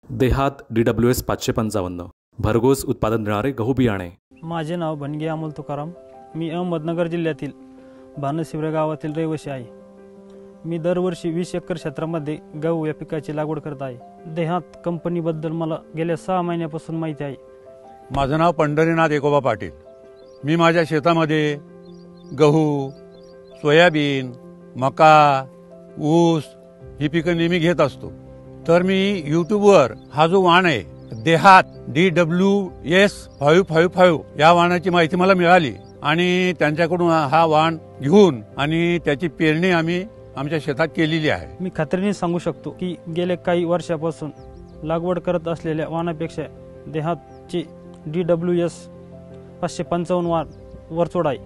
देहात DWS 555 भरघोस उत्पादन देणारे गहू बियाणे। माझे नाव भणगे अमोल तुकाराम। मी अहमदनगर जिल्ह्यातील भानशिवरे गावातील रहिवासी आहे। मी दरवर्षी 20 एकर क्षेत्रामध्ये गहू या पिकाची लागवड करत आहे। देहात कंपनीबद्दल मला गेल्या 6 महिन्यापासून माहिती आहे। माझे नाव पंढरीनाथ एकोबा पाटील। मी माझ्या शेतामध्ये गहू, सोयाबीन, मका, ऊस ही पिकं नेहमी घेत असतो। तर मी यूट्यूबवर हा जो वाण आहे देहात DWS 555 या वाणाची माहिती मला मिळाली आणि त्यांच्याकडून हा वाण घेऊन आणि त्याची पेरणी आम्ही आमच्या शेतात केलेली आहे। मी खात्रीने सांगू शकतो की गेल्या काही वर्षापासून लागवड करत असलेल्या वाणापेक्षा देहातचे DWS 555 वाण वरचढ आहे।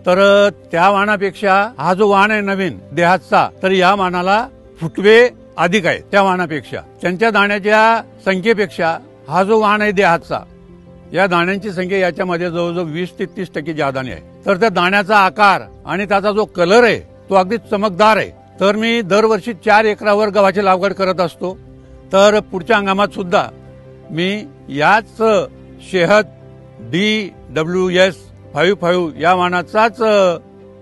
तर त्या वाणापेक्षा हा जो वाण आहे नवीन देहातचा, तर या वाणाला फुटवे अधिक आहे त्या वाणापेक्षा। त्यांच्या दाण्याच्या संख्येपेक्षा हा जो वाण आहे देहातचा, या दाण्यांची संख्या याच्यामध्ये जवळजवळ 20 ते 30% जादाने आहे। तर त्या दाण्याचा आकार आणि त्याचा जो कलर आहे तो अगदी चमकदार आहे। तर मी दरवर्षी 4 एकरावर गव्हाची लागवड करत असतो। तर पुढच्या हंगामात सुद्धा मी याच शेहद DWS 55 या वाणाचाच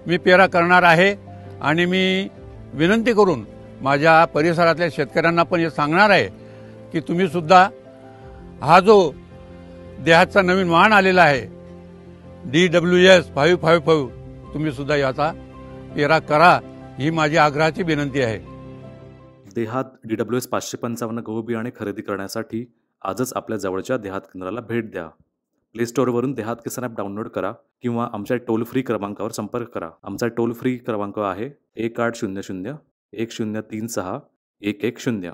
मी पेरा करणार आहे आणि मी विनंती करून माझ्या परिसरातल्या शेतकऱ्यांना पण हे सांगणार आहे की तुम्ही सुद्धा हा जो देहातचा नवीन वाण आलेला आहे DWS 555 तुम्ही सुद्धा याचा पेरा करा, ही माझी आग्रहाची विनंती आहे। देहात DWS 555 गहू बियाणे खरेदी करण्यासाठी आजच आपल्या जवळच्या देहात केंद्राला भेट द्या। प्ले स्टोअरवरून देहात किसान ॲप डाउनलोड करा किंवा आमच्या टोल फ्री क्रमांकावर संपर्क करा। आमचा टोल फ्री क्रमांक आहे 1800 1036 110।